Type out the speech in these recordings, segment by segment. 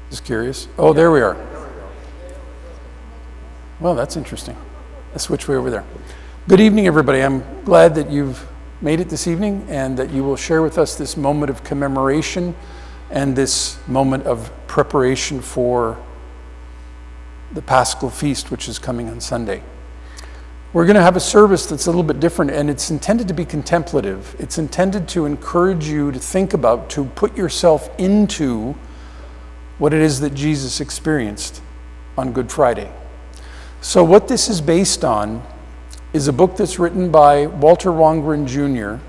Just curious. Oh, there we are. Well, that's interesting. Let's switch way over there. Good evening, everybody. I'm glad that you've made it this evening and that you will share with us this moment of commemoration and this moment of preparation for the Paschal Feast, which is coming on Sunday. We're going to have a service that's a little bit different, and it's intended to be contemplative. It's intended to encourage you to think about, to put yourself into what it is that Jesus experienced on Good Friday. So what this is based on is a book that's written by Walter Wongren Jr.,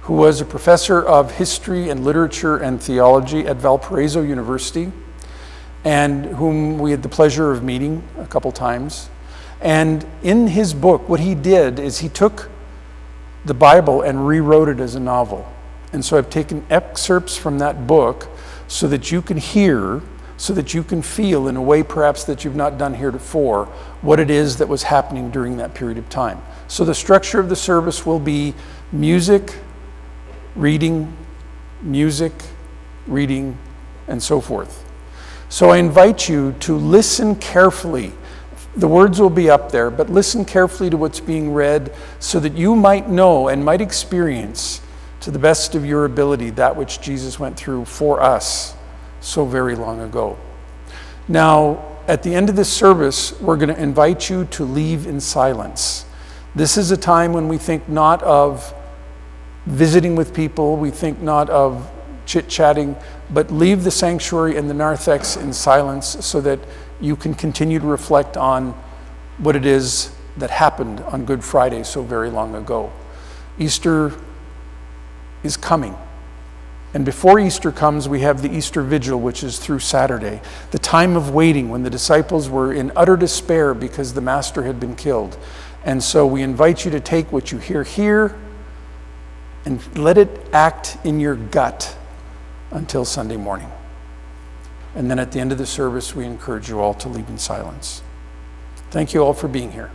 who was a professor of history and literature and theology at Valparaiso University, and whom we had the pleasure of meeting a couple times. And in his book, what he did is he took the Bible and rewrote it as a novel. And so I've taken excerpts from that book so that you can hear, so that you can feel in a way perhaps that you've not done heretofore, what it is that was happening during that period of time. So the structure of the service will be music, reading, and so forth. So I invite you to listen carefully. The words will be up there, but listen carefully to what's being read so that you might know and might experience to the best of your ability that which Jesus went through for us so very long ago. Now, at the end of this service, we're going to invite you to leave in silence. This is a time when we think not of visiting with people, we think not of chit-chatting, but leave the sanctuary and the narthex in silence so that you can continue to reflect on what it is that happened on Good Friday so very long ago. Easter is coming. And before Easter comes, we have the Easter Vigil, which is through Saturday, the time of waiting when the disciples were in utter despair because the Master had been killed. And so we invite you to take what you hear here and let it act in your gut until Sunday morning. And then at the end of the service, we encourage you all to leave in silence. Thank you all for being here.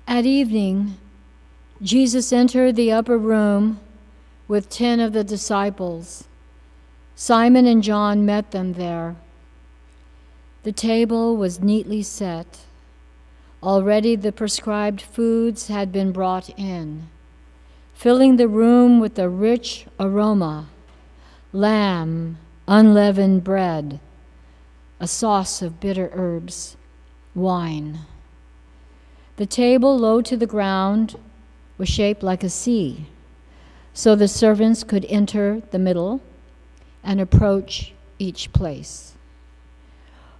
At evening, Jesus entered the upper room with 10 of the disciples. Simon and John met them there. The table was neatly set. Already the prescribed foods had been brought in, filling the room with a rich aroma: lamb, unleavened bread, a sauce of bitter herbs, wine. The table, low to the ground, was shaped like a C, so the servants could enter the middle and approach each place.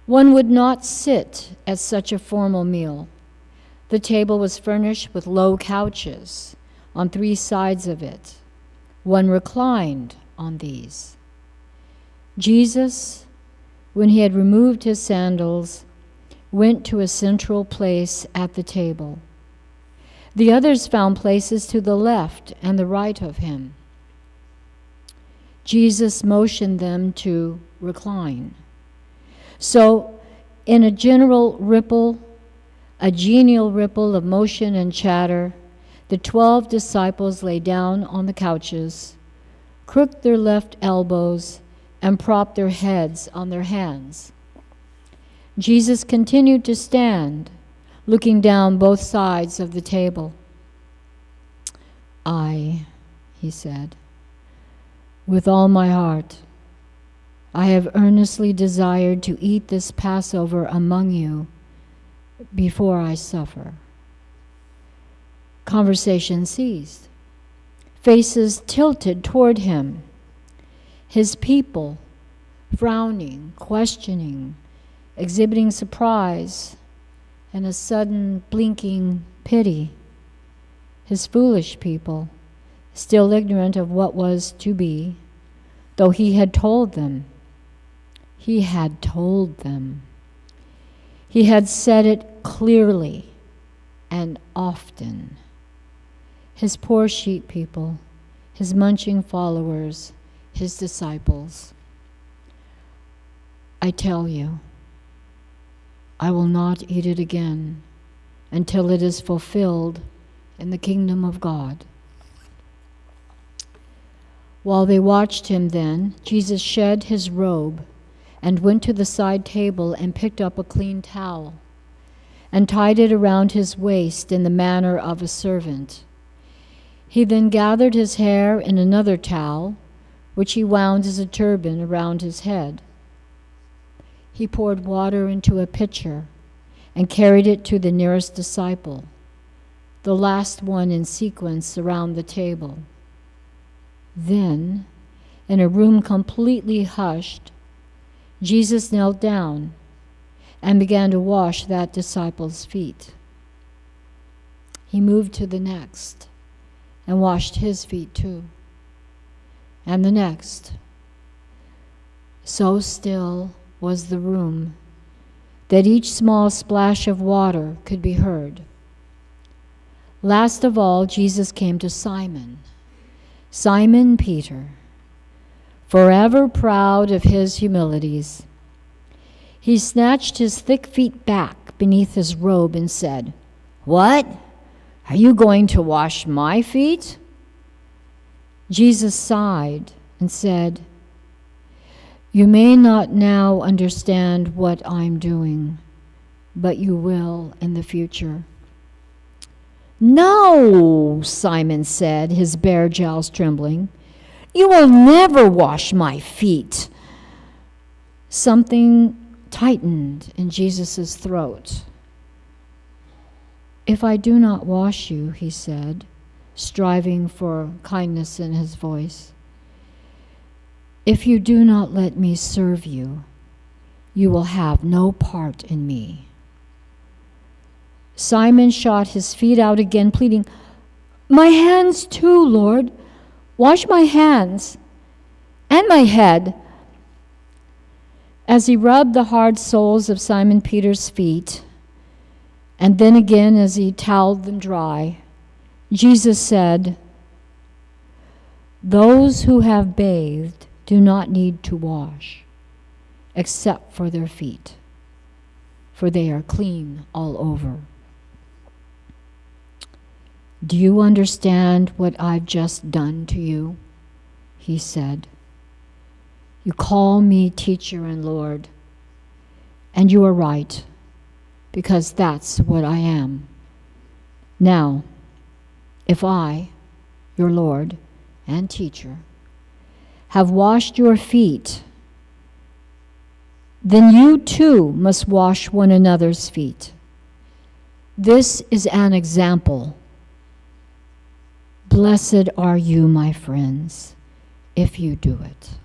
One would not sit at such a formal meal. The table was furnished with low couches on 3 sides of it. One reclined on these. Jesus, when he had removed his sandals, went to a central place at the table. The others found places to the left and the right of him. Jesus motioned them to recline. So, in a genial ripple of motion and chatter, the 12 disciples lay down on the couches, crooked their left elbows, and propped their heads on their hands. Jesus continued to stand, looking down both sides of the table. He said, with all my heart, I have earnestly desired to eat this Passover among you before I suffer. Conversation ceased. Faces tilted toward him. His people, frowning, questioning, exhibiting surprise and a sudden blinking pity. His foolish people, still ignorant of what was to be, though he had told them. He had told them. He had said it clearly and often. His poor sheep people, his munching followers, his disciples. I tell you, I will not eat it again until it is fulfilled in the kingdom of God. While they watched him then, Jesus shed his robe and went to the side table and picked up a clean towel and tied it around his waist in the manner of a servant. He then gathered his hair in another towel, which he wound as a turban around his head. He poured water into a pitcher and carried it to the nearest disciple, the last one in sequence around the table. Then, in a room completely hushed, Jesus knelt down and began to wash that disciple's feet. He moved to the next and washed his feet too, and the next. So still was the room that each small splash of water could be heard. Last of all, Jesus came to Simon Peter, forever proud of his humilities. He snatched his thick feet back beneath his robe and said, "What? Are you going to wash my feet?" Jesus sighed and said, "You may not now understand what I'm doing, but you will in the future." "No," Simon said, his bare jowls trembling. "You will never wash my feet." Something tightened in Jesus' throat. "If I do not wash you," he said, striving for kindness in his voice. "If you do not let me serve you, you will have no part in me." Simon shot his feet out again, pleading, "My hands too, Lord. Wash my hands and my head." As he rubbed the hard soles of Simon Peter's feet, and then again as he toweled them dry, Jesus said, "Those who have bathed do not need to wash, except for their feet, for they are clean all over." "Do you understand what I've just done to you?" he said. "You call me teacher and Lord, and you are right, because that's what I am. Now, if I, your Lord and teacher, have washed your feet, then you too must wash one another's feet. This is an example. Blessed are you, my friends, if you do it."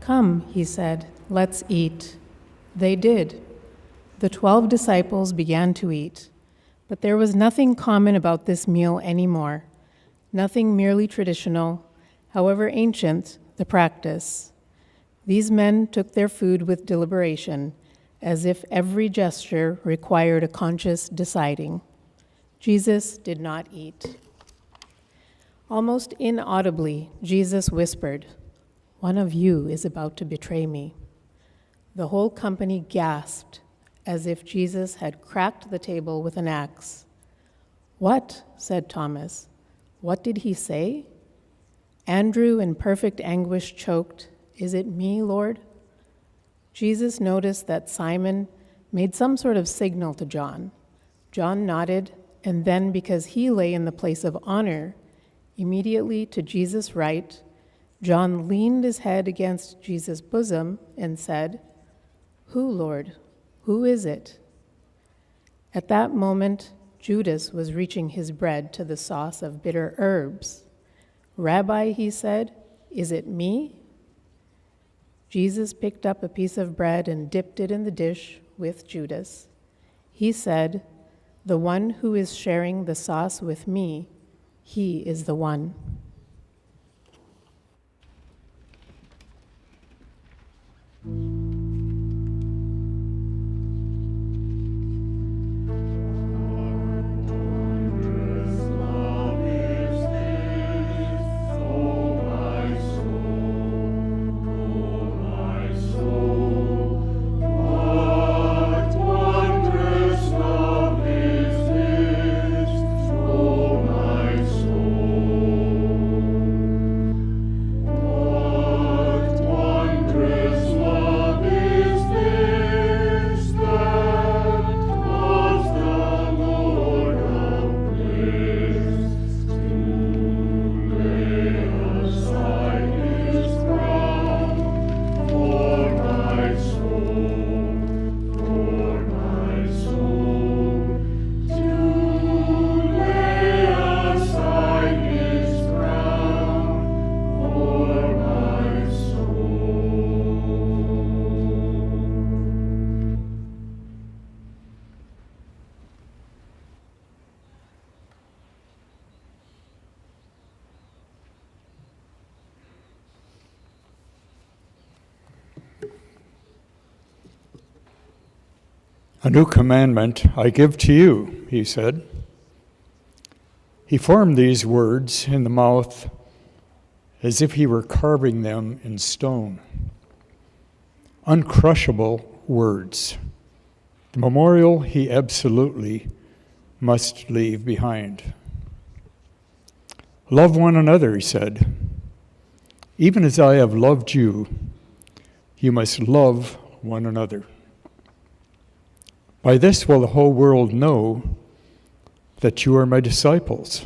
"Come," he said, "let's eat." They did. The 12 disciples began to eat, but there was nothing common about this meal anymore, nothing merely traditional, however ancient the practice. These men took their food with deliberation, as if every gesture required a conscious deciding. Jesus did not eat. Almost inaudibly, Jesus whispered, "One of you is about to betray me." The whole company gasped, as if Jesus had cracked the table with an axe. "What?" said Thomas. "What did he say?" Andrew, in perfect anguish, choked, "Is it me, Lord?" Jesus noticed that Simon made some sort of signal to John. John nodded, and then, because he lay in the place of honor, immediately to Jesus' right, John leaned his head against Jesus' bosom and said, "Who, Lord? Who is it?" At that moment, Judas was reaching his bread to the sauce of bitter herbs. "Rabbi," he said, "is it me?" Jesus picked up a piece of bread and dipped it in the dish with Judas. He said, "The one who is sharing the sauce with me, he is the one." "A new commandment I give to you," he said. He formed these words in the mouth as if he were carving them in stone. Uncrushable words. The memorial he absolutely must leave behind. "Love one another," he said. "Even as I have loved you, you must love one another. By this will the whole world know that you are my disciples,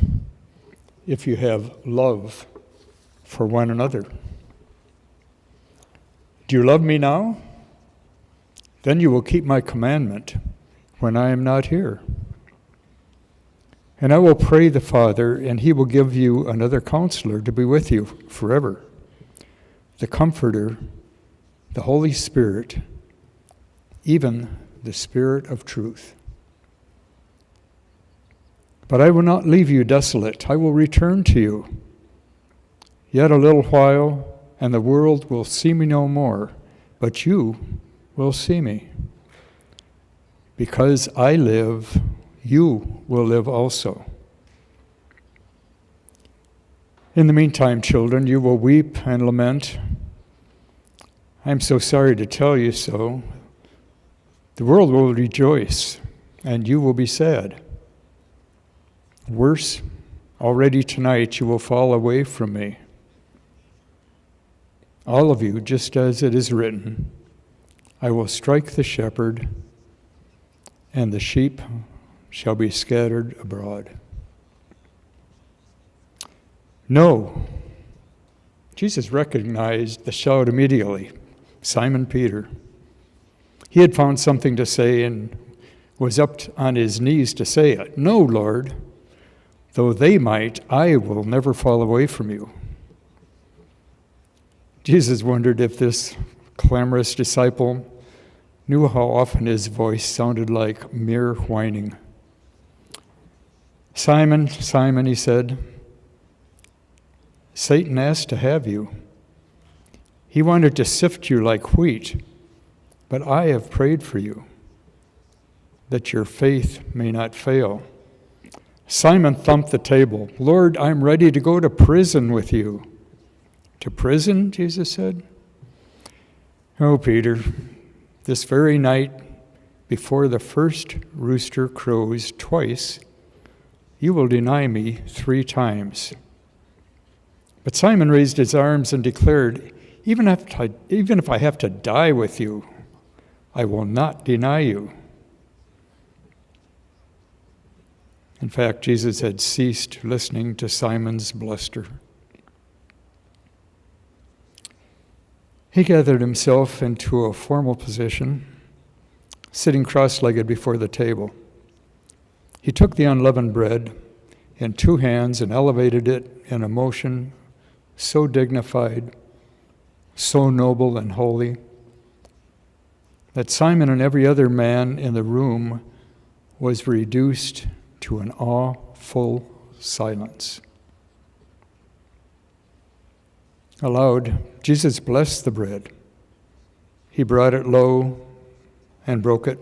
if you have love for one another. Do you love me now? Then you will keep my commandment when I am not here. And I will pray the Father, and he will give you another counselor to be with you forever, the Comforter, the Holy Spirit, even the Spirit of truth. But I will not leave you desolate. I will return to you. Yet a little while, and the world will see me no more, but you will see me. Because I live, you will live also. In the meantime, children, you will weep and lament. I am so sorry to tell you so. The world will rejoice, and you will be sad. Worse, already tonight you will fall away from me. All of you, just as it is written, I will strike the shepherd, and the sheep shall be scattered abroad." No. Jesus recognized the shout immediately. Simon Peter. He had found something to say and was up on his knees to say it. "No, Lord, though they might, I will never fall away from you." Jesus wondered if this clamorous disciple knew how often his voice sounded like mere whining. "Simon, Simon," he said, "Satan asked to have you. He wanted to sift you like wheat, but I have prayed for you, that your faith may not fail." Simon thumped the table. "Lord, I'm ready to go to prison with you." "To prison?" Jesus said. "Oh, Peter, this very night, before the first rooster crows twice, you will deny me 3 times. But Simon raised his arms and declared, even if I have to die with you, I will not deny you. In fact, Jesus had ceased listening to Simon's bluster. He gathered himself into a formal position, sitting cross-legged before the table. He took the unleavened bread in two hands and elevated it in a motion so dignified, so noble and holy, that Simon and every other man in the room was reduced to an awful silence. Aloud, Jesus blessed the bread. He brought it low and broke it,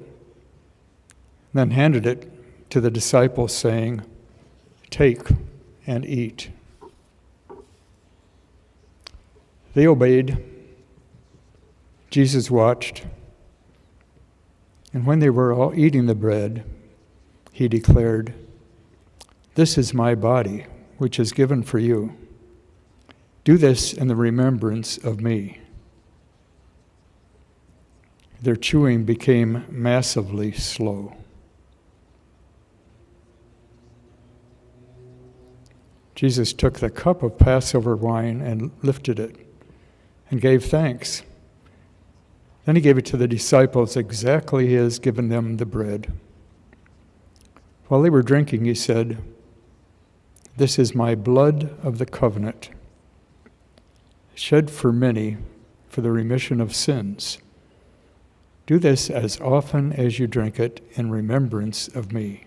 then handed it to the disciples, saying, "Take and eat." They obeyed. Jesus watched. And when they were all eating the bread, he declared, "This is my body, which is given for you. Do this in the remembrance of me." Their chewing became massively slow. Jesus took the cup of Passover wine and lifted it and gave thanks. Then he gave it to the disciples exactly as given them the bread. While they were drinking, he said, "This is my blood of the covenant, shed for many for the remission of sins. Do this as often as you drink it in remembrance of me."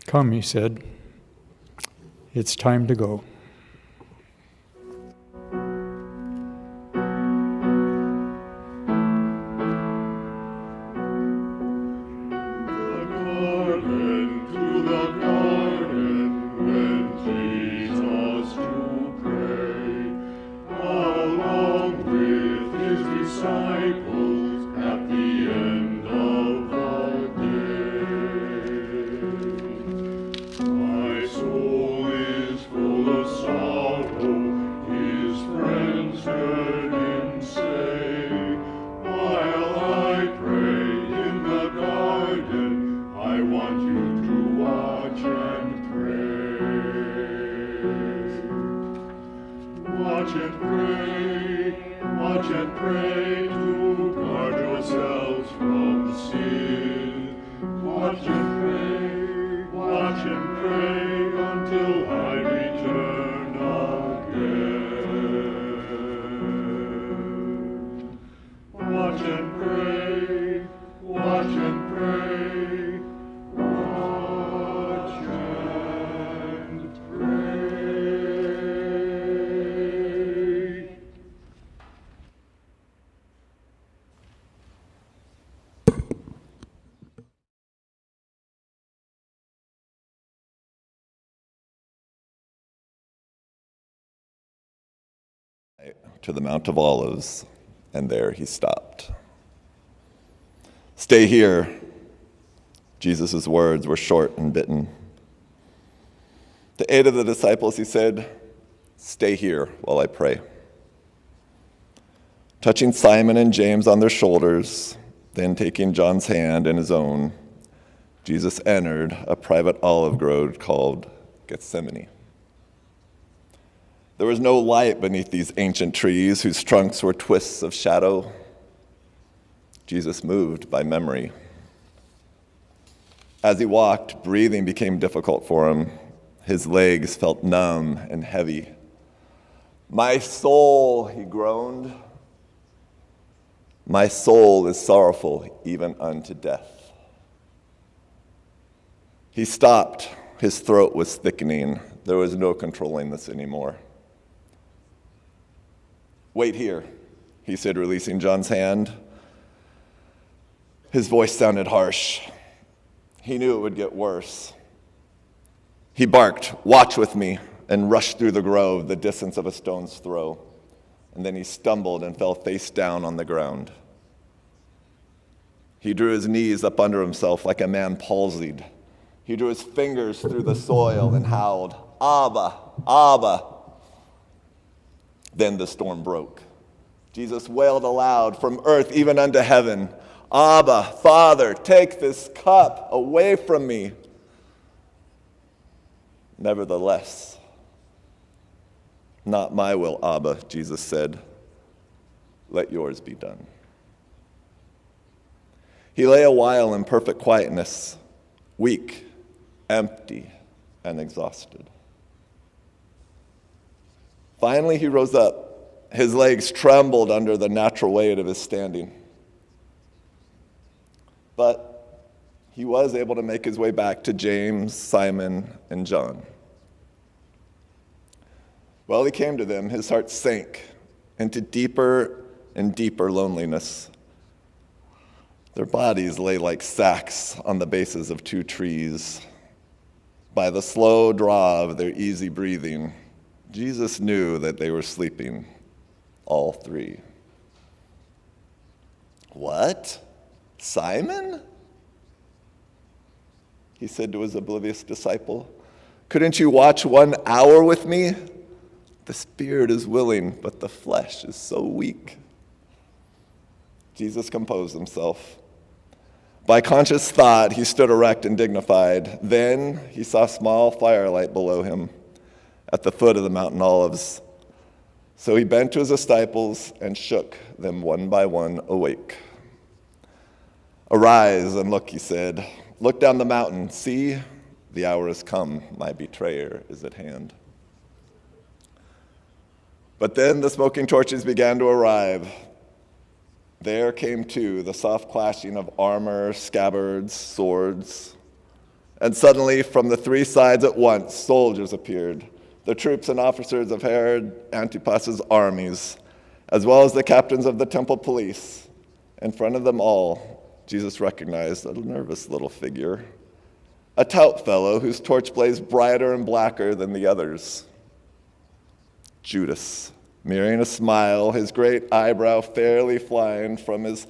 "Come," he said, "it's time to go." To the Mount of Olives, and there he stopped. "Stay here." Jesus' words were short and bitten. To 8 of the disciples he said, "Stay here while I pray." Touching Simon and James on their shoulders, then taking John's hand in his own, Jesus entered a private olive grove called Gethsemane. There was no light beneath these ancient trees whose trunks were twists of shadow. Jesus moved by memory. As he walked, breathing became difficult for him. His legs felt numb and heavy. "My soul," he groaned, "my soul is sorrowful even unto death." He stopped. His throat was thickening. There was no controlling this anymore. "Wait here," he said, releasing John's hand. His voice sounded harsh. He knew it would get worse. He barked, "Watch with me," and rushed through the grove the distance of a stone's throw. And then he stumbled and fell face down on the ground. He drew his knees up under himself like a man palsied. He drew his fingers through the soil and howled, "Abba, Abba." Then the storm broke. Jesus wailed aloud from earth even unto heaven, Abba, Father, take this cup away from me. Nevertheless, not my will, Abba, Jesus said. Let yours be done. He lay a while in perfect quietness, weak, empty, and exhausted. Finally, he rose up. His legs trembled under the natural weight of his standing. But he was able to make his way back to James, Simon, and John. While he came to them, his heart sank into deeper and deeper loneliness. Their bodies lay like sacks on the bases of two trees. By the slow draw of their easy breathing, Jesus knew that they were sleeping, all three. What? Simon? He said to his oblivious disciple, couldn't you watch 1 hour with me? The spirit is willing, but the flesh is so weak. Jesus composed himself. By conscious thought, he stood erect and dignified. Then he saw small firelight below him at the foot of the Mountain Olives. So he bent to his disciples and shook them one by one awake. Arise and look, he said. Look down the mountain. See, the hour has come. My betrayer is at hand. But then the smoking torches began to arrive. There came, too, the soft clashing of armor, scabbards, swords. And suddenly, from the three sides at once, soldiers appeared, the troops and officers of Herod Antipas's armies, as well as the captains of the temple police. In front of them all, Jesus recognized a nervous little figure, a tout fellow whose torch blazed brighter and blacker than the others. Judas, mirroring a smile, his great eyebrow fairly flying from his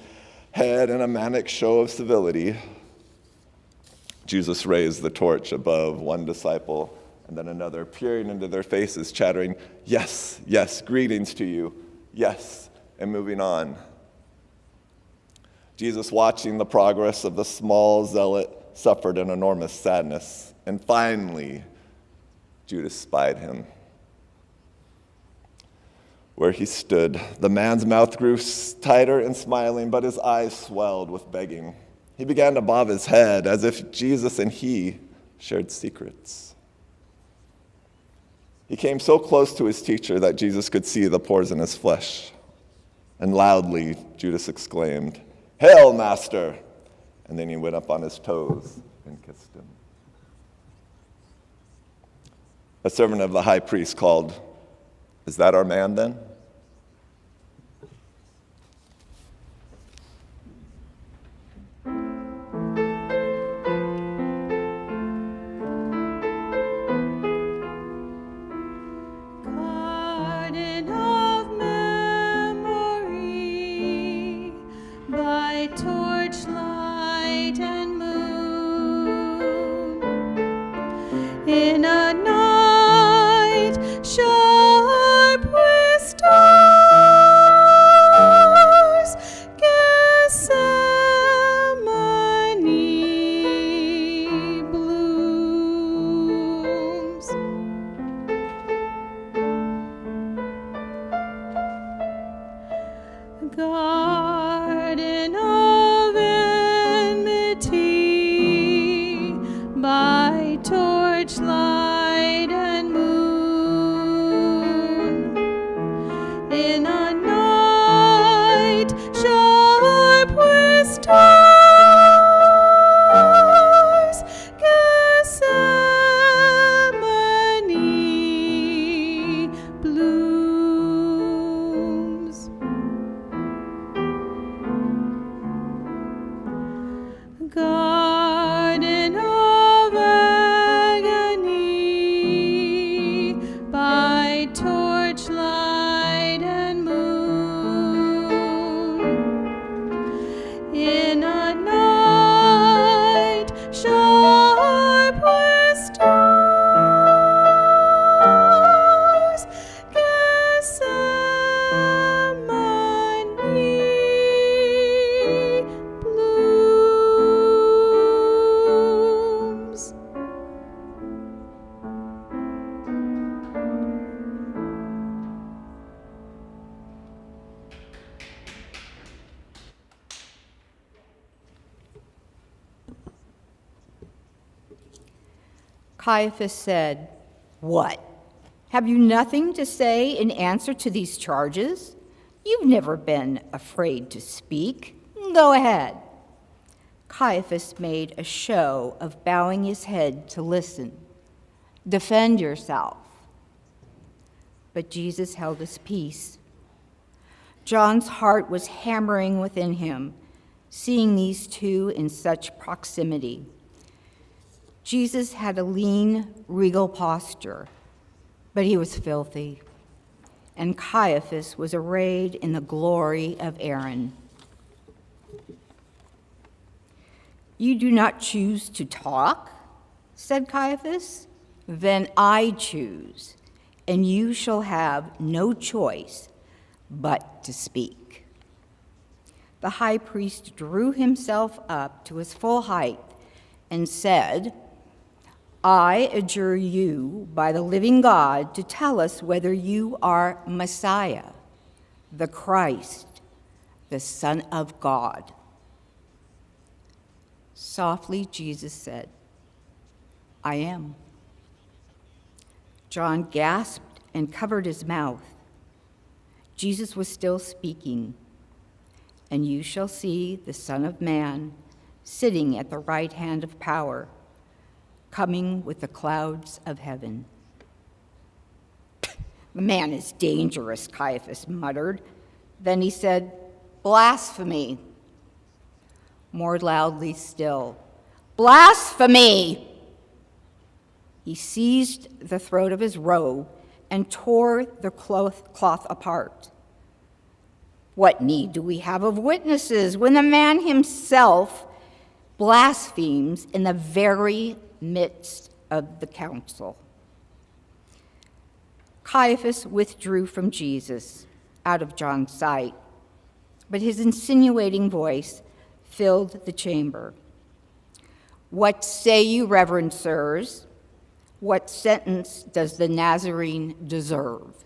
head in a manic show of civility. Jesus raised the torch above one disciple and then another, peering into their faces, chattering, yes, yes, greetings to you, yes, and moving on. Jesus, watching the progress of the small zealot, suffered an enormous sadness, and finally, Judas spied him. Where he stood, the man's mouth grew tighter and smiling, but his eyes swelled with begging. He began to bob his head as if Jesus and he shared secrets. He came so close to his teacher that Jesus could see the pores in his flesh. And loudly, Judas exclaimed, "Hail, Master!" And then he went up on his toes and kissed him. A servant of the high priest called, "Is that our man then?" Garden of memory, by torchlight and moon, in a night sharp with stars, Gethsemane blooms. Garden of enmity, by torchlight and moon, in a night sharp with stars, Gethsemane blooms. Caiaphas said, "What? Have you nothing to say in answer to these charges? You've never been afraid to speak. Go ahead." Caiaphas made a show of bowing his head to listen. "Defend yourself." But Jesus held his peace. John's heart was hammering within him, seeing these two in such proximity. Jesus had a lean, regal posture, but he was filthy, and Caiaphas was arrayed in the glory of Aaron. "You do not choose to talk?" said Caiaphas. "Then I choose, and you shall have no choice but to speak." The high priest drew himself up to his full height and said, "I adjure you by the living God to tell us whether you are Messiah, the Christ, the Son of God." Softly, Jesus said, "I am." John gasped and covered his mouth. Jesus was still speaking. "And you shall see the Son of Man sitting at the right hand of power, coming with the clouds of heaven." "The man is dangerous," Caiaphas muttered. Then he said, "Blasphemy." More loudly still, "Blasphemy!" He seized the throat of his robe and tore the cloth apart. "What need do we have of witnesses when the man himself blasphemes in the very midst of the council?" Caiaphas withdrew from Jesus, out of John's sight, but his insinuating voice filled the chamber. "What say you, reverend sirs? What sentence does the Nazarene deserve?"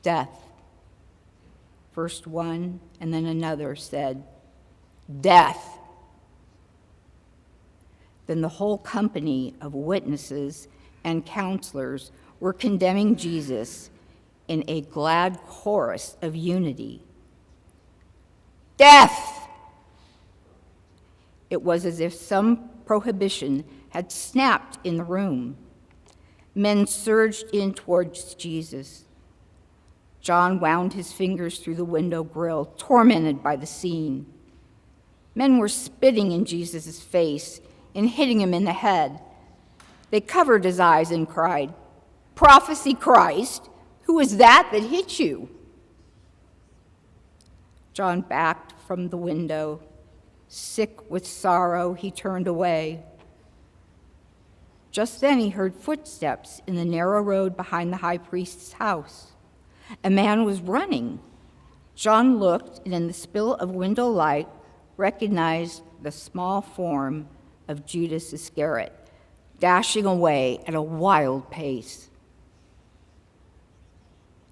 "Death." First one and then another said, "Death." Then the whole company of witnesses and counselors were condemning Jesus in a glad chorus of unity. "Death!" It was as if some prohibition had snapped in the room. Men surged in towards Jesus. John wound his fingers through the window grill, tormented by the scene. Men were spitting in Jesus' face and hitting him in the head. They covered his eyes and cried, "Prophecy Christ, who is that hit you?" John backed from the window. Sick with sorrow, he turned away. Just then he heard footsteps in the narrow road behind the high priest's house. A man was running. John looked, and in the spill of window light, recognized the small form of Judas Iscariot, dashing away at a wild pace.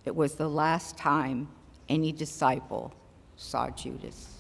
It was the last time any disciple saw Judas.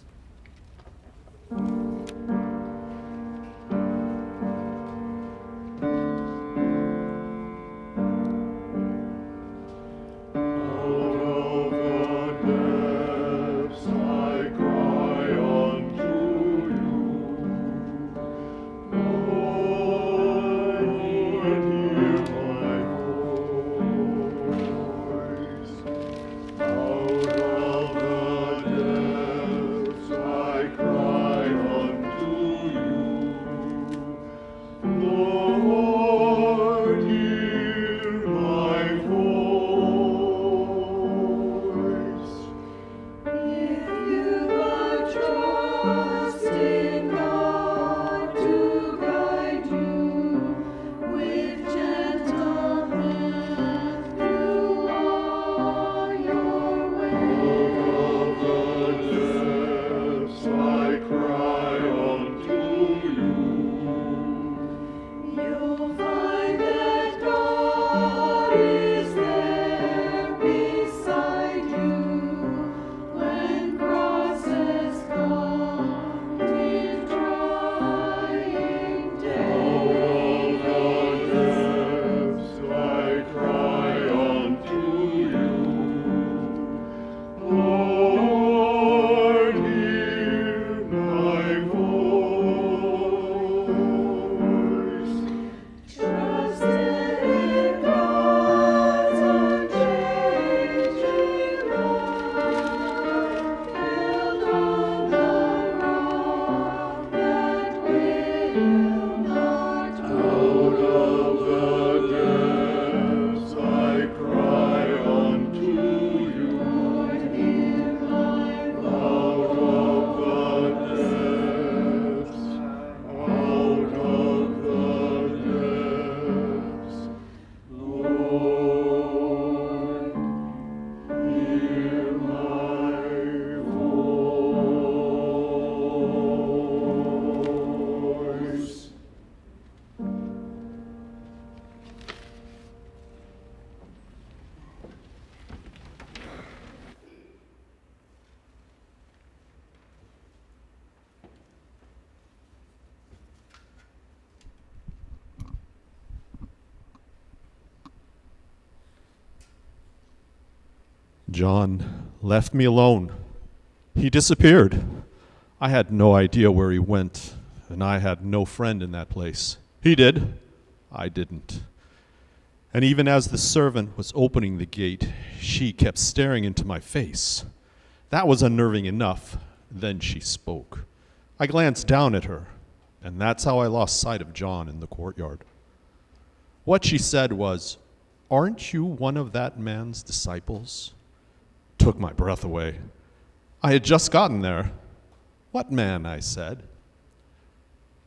John left me alone. He disappeared. I had no idea where he went, and I had no friend in that place. He did. I didn't. And even as the servant was opening the gate, she kept staring into my face. That was unnerving enough. Then she spoke. I glanced down at her, and that's how I lost sight of John in the courtyard. What she said was, "Aren't you one of that man's disciples?" Took my breath away. I had just gotten there. "What man?" I said.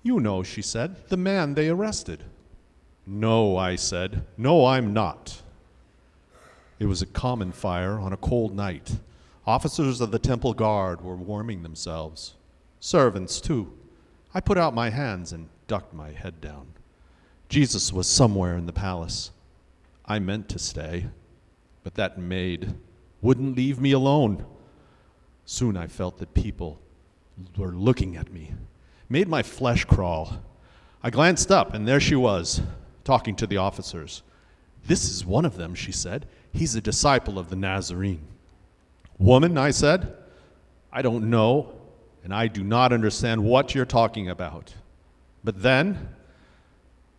"You know," she said, "the man they arrested." "No," I said. "No, I'm not." It was a common fire on a cold night. Officers of the temple guard were warming themselves. Servants, too. I put out my hands and ducked my head down. Jesus was somewhere in the palace. I meant to stay, but that maid wouldn't leave me alone. Soon I felt that people were looking at me. Made my flesh crawl. I glanced up, and there she was, talking to the officers. "This is one of them," she said. "He's a disciple of the Nazarene." "Woman," I said, "I don't know, and I do not understand what you're talking about." But then,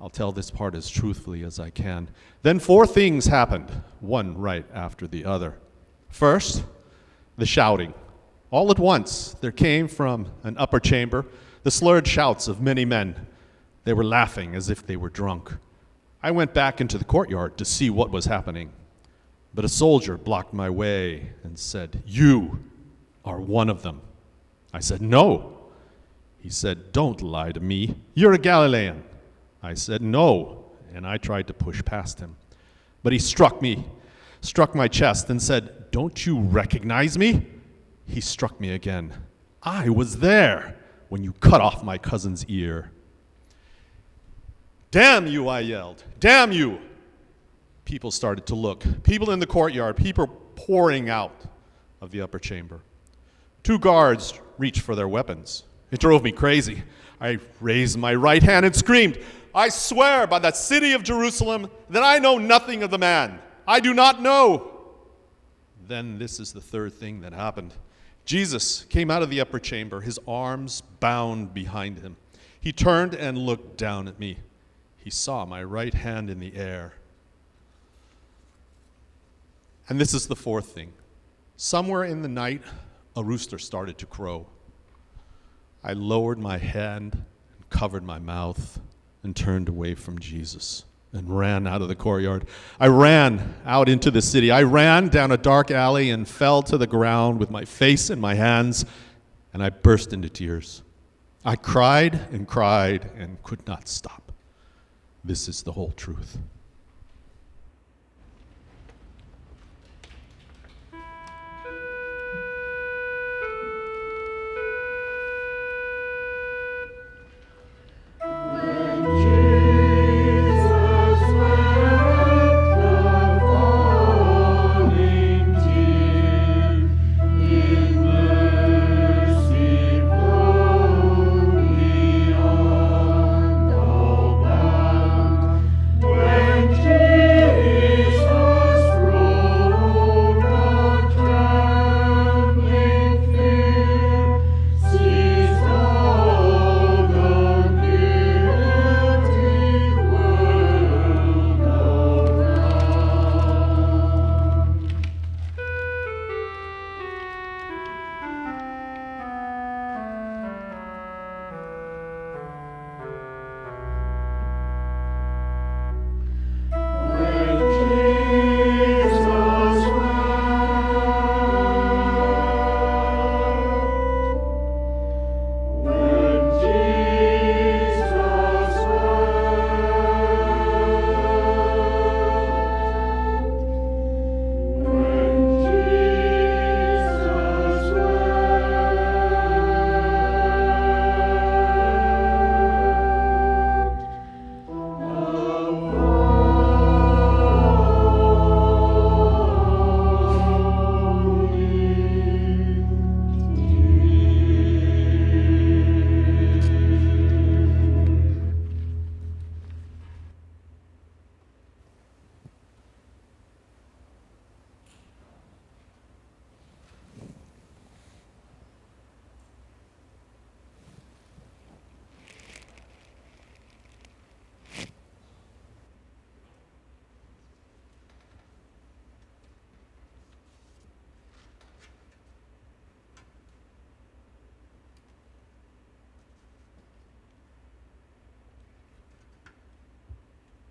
I'll tell this part as truthfully as I can, then 4 things happened, one right after the other. First, the shouting. All at once, there came from an upper chamber the slurred shouts of many men. They were laughing as if they were drunk. I went back into the courtyard to see what was happening. But a soldier blocked my way and said, "You are one of them." I said, "No." He said, "Don't lie to me. You're a Galilean." I said, "No," and I tried to push past him. But he struck my chest and said, "Don't you recognize me?" He struck me again. "I was there when you cut off my cousin's ear." "Damn you," I yelled. "Damn you." People started to look. People in the courtyard, people pouring out of the upper chamber. 2 guards reached for their weapons. It drove me crazy. I raised my right hand and screamed, "I swear by the city of Jerusalem that I know nothing of the man. I do not know." Then this is the 3rd thing that happened. Jesus came out of the upper chamber, his arms bound behind him. He turned and looked down at me. He saw my right hand in the air. And this is the 4th thing. Somewhere in the night, a rooster started to crow. I lowered my hand and covered my mouth and turned away from Jesus and ran out of the courtyard. I ran out into the city. I ran down a dark alley and fell to the ground with my face in my hands, and I burst into tears. I cried and could not stop. This is the whole truth. When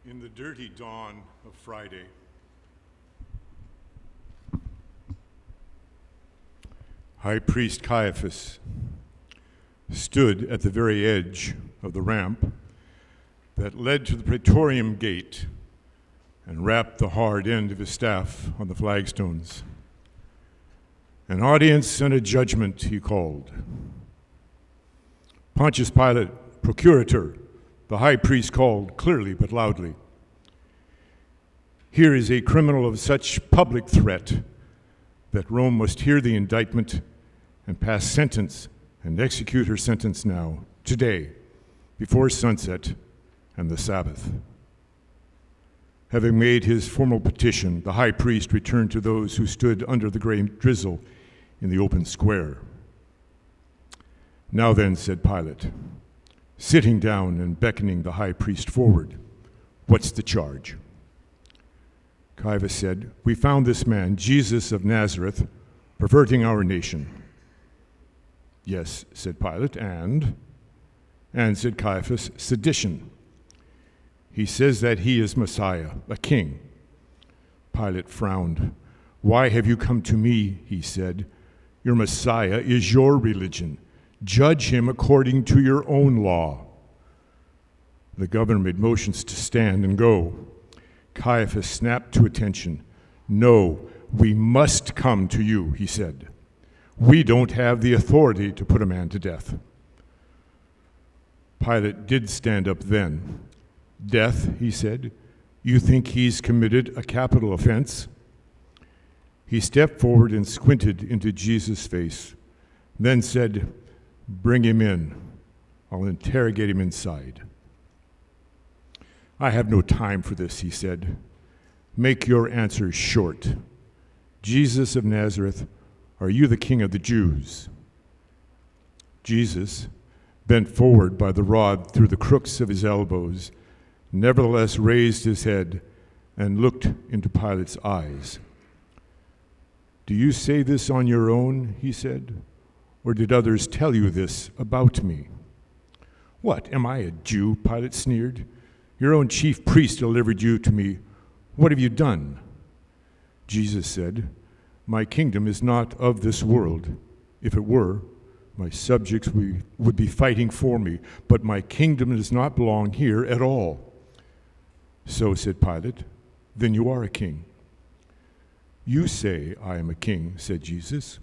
In the dirty dawn of Friday, High Priest Caiaphas stood at the very edge of the ramp that led to the Praetorium Gate and rapped the hard end of his staff on the flagstones. An audience and a judgment he called. Pontius Pilate, procurator, the high priest called clearly but loudly. Here is a criminal of such public threat that Rome must hear the indictment and pass sentence and execute her sentence now, today, before sunset and the Sabbath. Having made his formal petition, the high priest returned to those who stood under the gray drizzle in the open square. Now then, said Pilate, sitting down and beckoning the high priest forward, what's the charge? Caiaphas said, we found this man, Jesus of Nazareth, perverting our nation. Yes, said Pilate, and, said Caiaphas, sedition. He says that he is Messiah, a king. Pilate frowned. Why have you come to me, he said. Your Messiah is your religion. Judge him according to your own law. The governor made motions to stand and go. Caiaphas snapped to attention. No, we must come to you, he said. We don't have the authority to put a man to death. Pilate did stand up then. Death, he said. You think he's committed a capital offense? He stepped forward and squinted into Jesus' face, then said, bring him in. I'll interrogate him inside. I have no time for this, he said. Make your answers short. Jesus of Nazareth, are you the king of the Jews? Jesus, bent forward by the rod through the crooks of his elbows, nevertheless raised his head and looked into Pilate's eyes. Do you say this on your own, he said, or did others tell you this about me? What, am I a Jew? Pilate sneered. Your own chief priest delivered you to me. What have you done? Jesus said, my kingdom is not of this world. If it were, my subjects would be fighting for me, but my kingdom does not belong here at all. So said Pilate, then you are a king. You say I am a king, said Jesus.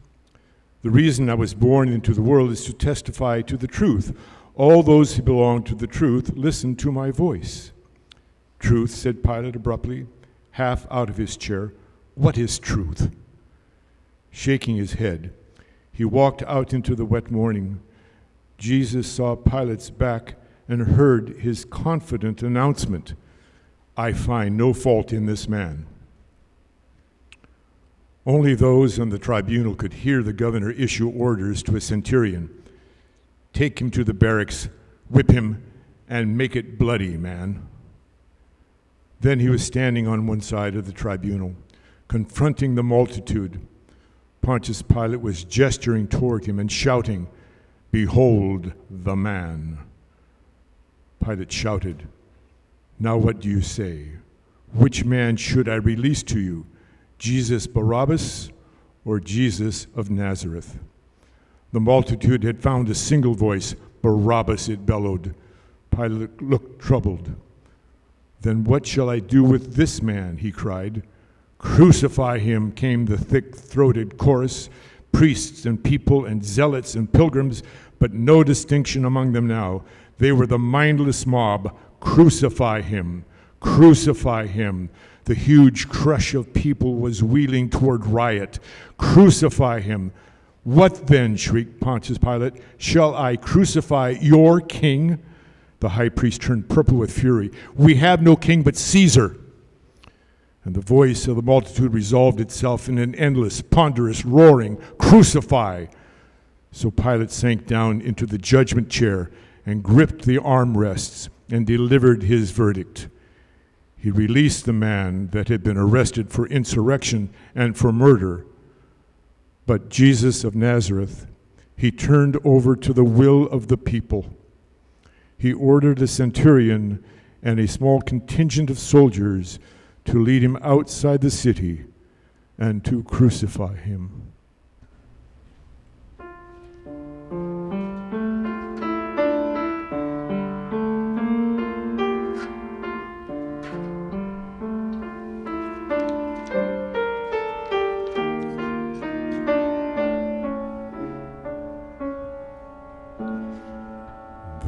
The reason I was born into the world is to testify to the truth. All those who belong to the truth listen to my voice. Truth, said Pilate abruptly, half out of his chair. What is truth? Shaking his head, he walked out into the wet morning. Jesus saw Pilate's back and heard his confident announcement, I find no fault in this man. Only those on the tribunal could hear the governor issue orders to a centurion. Take him to the barracks, whip him, and make it bloody, man. Then he was standing on one side of the tribunal, confronting the multitude. Pontius Pilate was gesturing toward him and shouting, Behold the man. Pilate shouted, Now what do you say? Which man should I release to you? Jesus Barabbas or Jesus of Nazareth? The multitude had found a single voice. Barabbas, it bellowed. Pilate looked troubled. Then what shall I do with this man? He cried. Crucify him, came the thick-throated chorus, priests and people and zealots and pilgrims, but no distinction among them now. They were the mindless mob. Crucify him, crucify him. The huge crush of people was wheeling toward riot. Crucify him. What then, shrieked Pontius Pilate, shall I crucify your king? The high priest turned purple with fury. We have no king but Caesar. And the voice of the multitude resolved itself in an endless, ponderous roaring, Crucify! So Pilate sank down into the judgment chair and gripped the armrests and delivered his verdict. He released the man that had been arrested for insurrection and for murder. But Jesus of Nazareth, he turned over to the will of the people. He ordered a centurion and a small contingent of soldiers to lead him outside the city and to crucify him.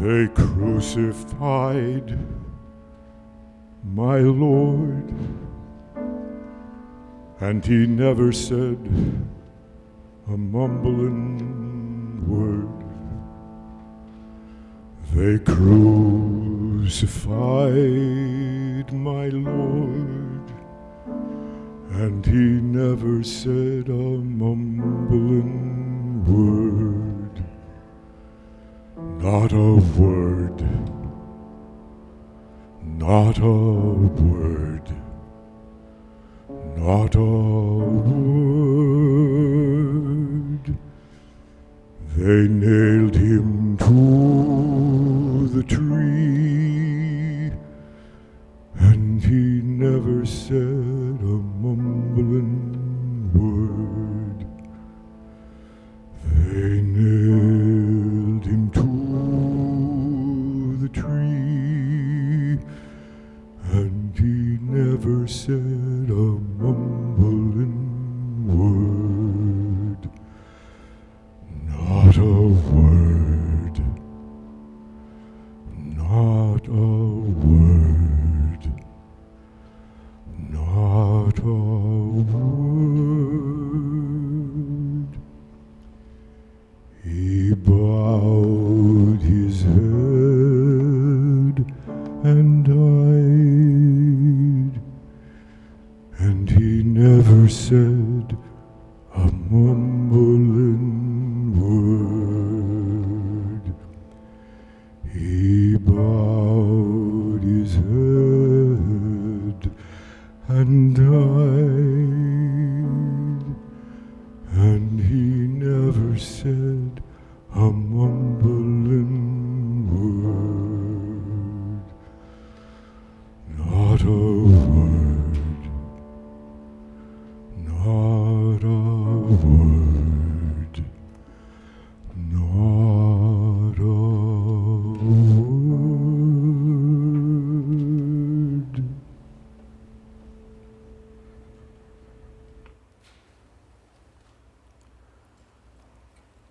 They crucified my Lord, and he never said a mumbling word. They crucified my Lord, and he never said a mumbling word. Not a word, not a word, not a word. They nailed him to the tree, and he never said a mumbling word. They nailed him to the tree, and he never said a mumbling word. Not a word, not a word, not a word. He bowed his head and died, and he never said a mumbling word. He bowed his head and died, and he never said a mumbling word. Not a word, not a word, not a word.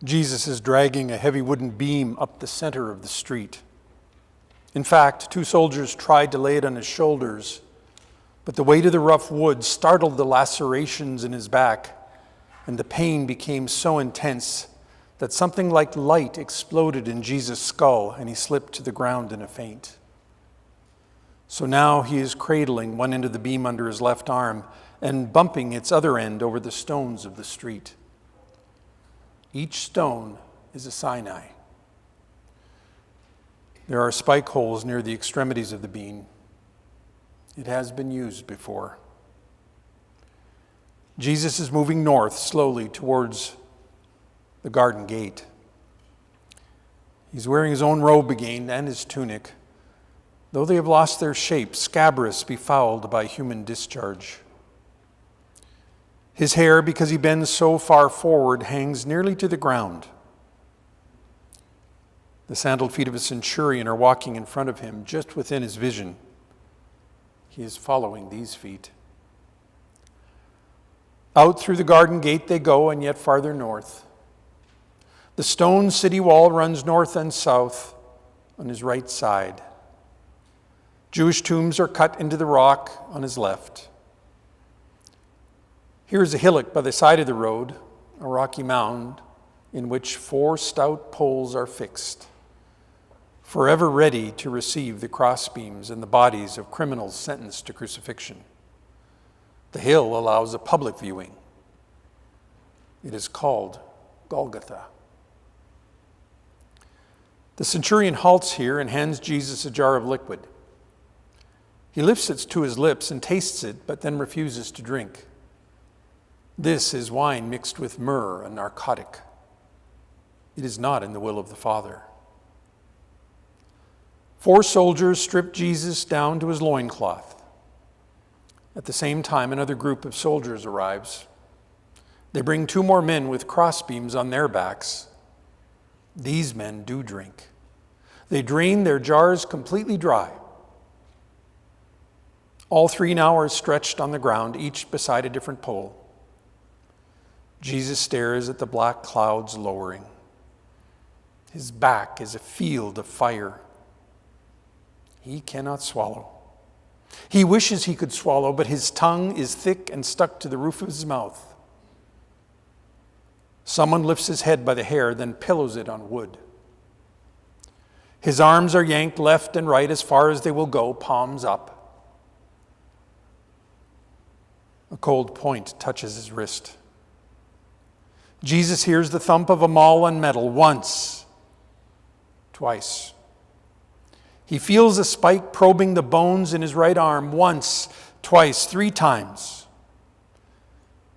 Jesus is dragging a heavy wooden beam up the center of the street. In fact, two soldiers tried to lay it on his shoulders, but the weight of the rough wood startled the lacerations in his back, and the pain became so intense that something like light exploded in Jesus' skull, and he slipped to the ground in a faint. So now he is cradling one end of the beam under his left arm and bumping its other end over the stones of the street. Each stone is a Sinai. There are spike holes near the extremities of the beam. It has been used before. Jesus is moving north slowly towards the garden gate. He's wearing his own robe again and his tunic, though they have lost their shape, scabrous, befouled by human discharge. His hair, because he bends so far forward, hangs nearly to the ground. The sandaled feet of a centurion are walking in front of him, just within his vision. He is following these feet. Out through the garden gate they go, and yet farther north. The stone city wall runs north and south on his right side. Jewish tombs are cut into the rock on his left. Here is a hillock by the side of the road, a rocky mound in which 4 stout poles are fixed, forever ready to receive the crossbeams and the bodies of criminals sentenced to crucifixion. The hill allows a public viewing. It is called Golgotha. The centurion halts here and hands Jesus a jar of liquid. He lifts it to his lips and tastes it, but then refuses to drink. This is wine mixed with myrrh, a narcotic. It is not in the will of the Father. 4 soldiers strip Jesus down to his loincloth. At the same time, another group of soldiers arrives. They bring 2 more men with crossbeams on their backs. These men do drink. They drain their jars completely dry. All 3 now are stretched on the ground, each beside a different pole. Jesus stares at the black clouds lowering. His back is a field of fire. He cannot swallow. He wishes he could swallow, but his tongue is thick and stuck to the roof of his mouth. Someone lifts his head by the hair, then pillows it on wood. His arms are yanked left and right as far as they will go, palms up. A cold point touches his wrist. Jesus hears the thump of a maul on metal once, twice. He feels a spike probing the bones in his right arm once, twice, 3 times.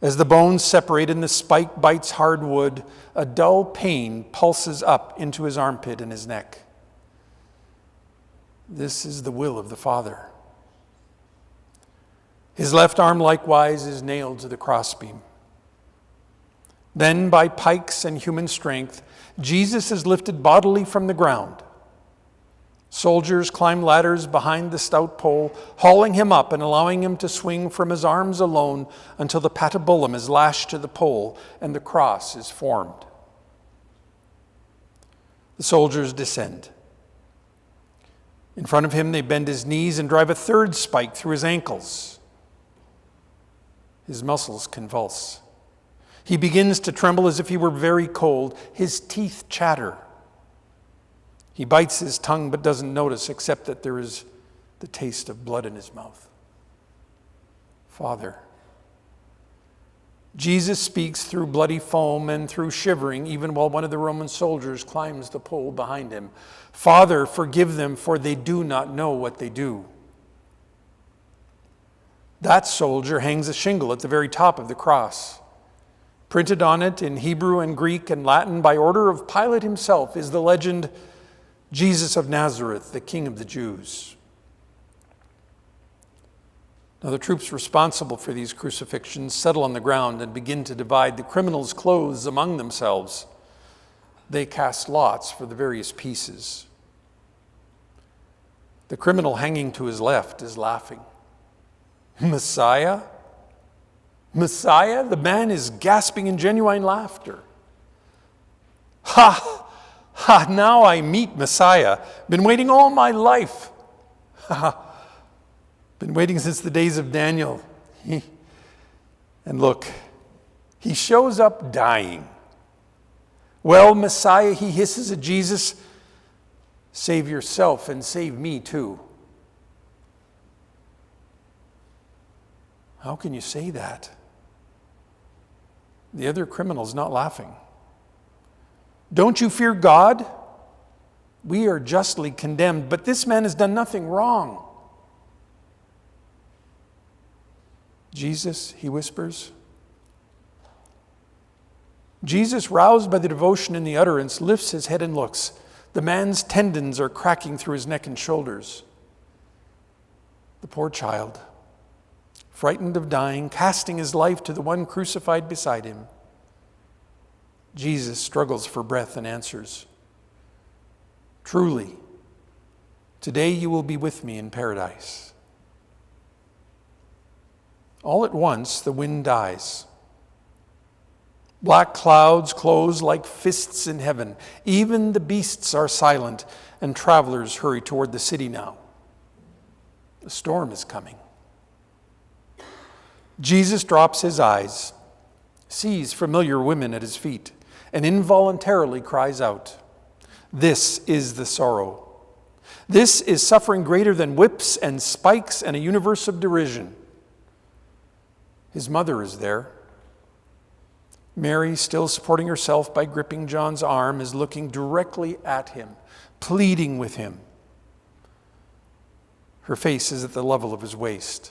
As the bones separate and the spike bites hard wood, a dull pain pulses up into his armpit and his neck. This is the will of the Father. His left arm likewise is nailed to the crossbeam. Then, by pikes and human strength, Jesus is lifted bodily from the ground. Soldiers climb ladders behind the stout pole, hauling him up and allowing him to swing from his arms alone until the patibulum is lashed to the pole and the cross is formed. The soldiers descend. In front of him, they bend his knees and drive a 3rd spike through his ankles. His muscles convulse. He begins to tremble as if he were very cold. His teeth chatter. He bites his tongue but doesn't notice except that there is the taste of blood in his mouth. Father. Jesus speaks through bloody foam and through shivering, even while one of the Roman soldiers climbs the pole behind him. Father, forgive them, for they do not know what they do. That soldier hangs a shingle at the very top of the cross. Printed on it in Hebrew and Greek and Latin by order of Pilate himself is the legend, Jesus of Nazareth, the King of the Jews. Now the troops responsible for these crucifixions settle on the ground and begin to divide the criminals' clothes among themselves. They cast lots for the various pieces. The criminal hanging to his left is laughing. Messiah? Messiah? The man is gasping in genuine laughter. Ha! Ha! Now I meet Messiah. Been waiting all my life. Ha! Been waiting since the days of Daniel. And look, he shows up dying. Well, Messiah, he hisses at Jesus, save yourself and save me too. How can you say that? The other criminal's not laughing. Don't you fear God? We are justly condemned, but this man has done nothing wrong. Jesus, he whispers. Jesus, roused by the devotion in the utterance, lifts his head and looks. The man's tendons are cracking through his neck and shoulders. The poor child, frightened of dying, casting his life to the one crucified beside him. Jesus struggles for breath and answers, truly, today you will be with me in paradise. All at once, the wind dies. Black clouds close like fists in heaven. Even the beasts are silent, and travelers hurry toward the city now. The storm is coming. Jesus drops his eyes, sees familiar women at his feet, and involuntarily cries out, "This is the sorrow. This is suffering greater than whips and spikes and a universe of derision." His mother is there. Mary, still supporting herself by gripping John's arm, is looking directly at him, pleading with him. Her face is at the level of his waist.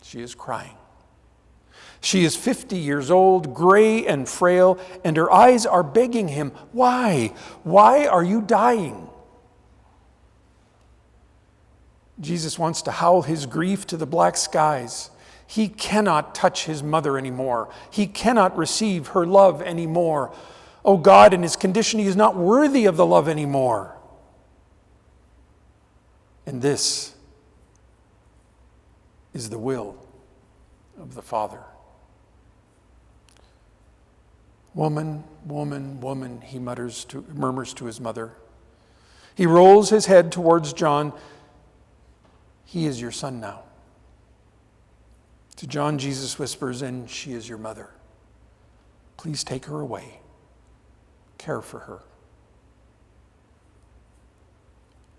She is crying. She is 50 years old, gray and frail, and her eyes are begging him, "Why? Why are you dying?" Jesus wants to howl his grief to the black skies. He cannot touch his mother anymore. He cannot receive her love anymore. Oh God, in his condition, he is not worthy of the love anymore. And this is the will of the Father. Woman, woman, woman, he murmurs to his mother. He rolls his head towards John. He is your son now. To John, Jesus whispers, and she is your mother. Please take her away. Care for her.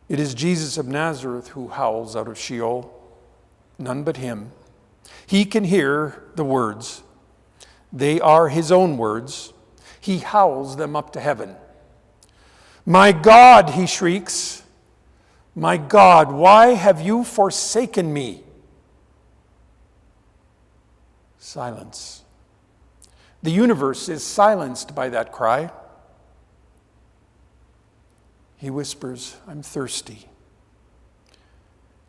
It is Jesus of Nazareth who howls out of Sheol, none but him. He can hear the words. They are his own words. He howls them up to heaven. My God, he shrieks, my God, why have you forsaken me? Silence. The universe is silenced by that cry. He whispers, I'm thirsty.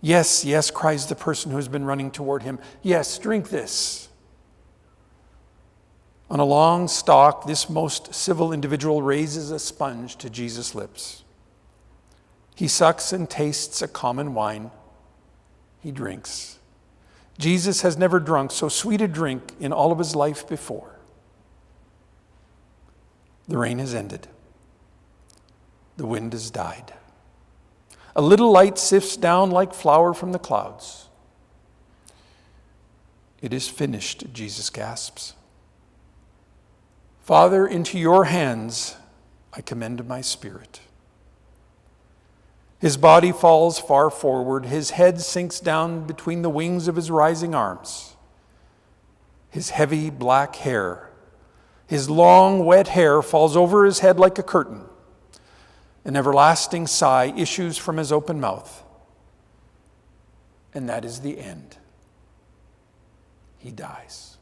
Yes, yes, cries the person who has been running toward him. Yes, drink this. On a long stalk, this most civil individual raises a sponge to Jesus' lips. He sucks and tastes a common wine. He drinks. Jesus has never drunk so sweet a drink in all of his life before. The rain has ended. The wind has died. A little light sifts down like flour from the clouds. It is finished, Jesus gasps. Father, into your hands I commend my spirit. His body falls far forward. His head sinks down between the wings of his rising arms. His heavy black hair, his long wet hair falls over his head like a curtain. An everlasting sigh issues from his open mouth. And that is the end. He dies.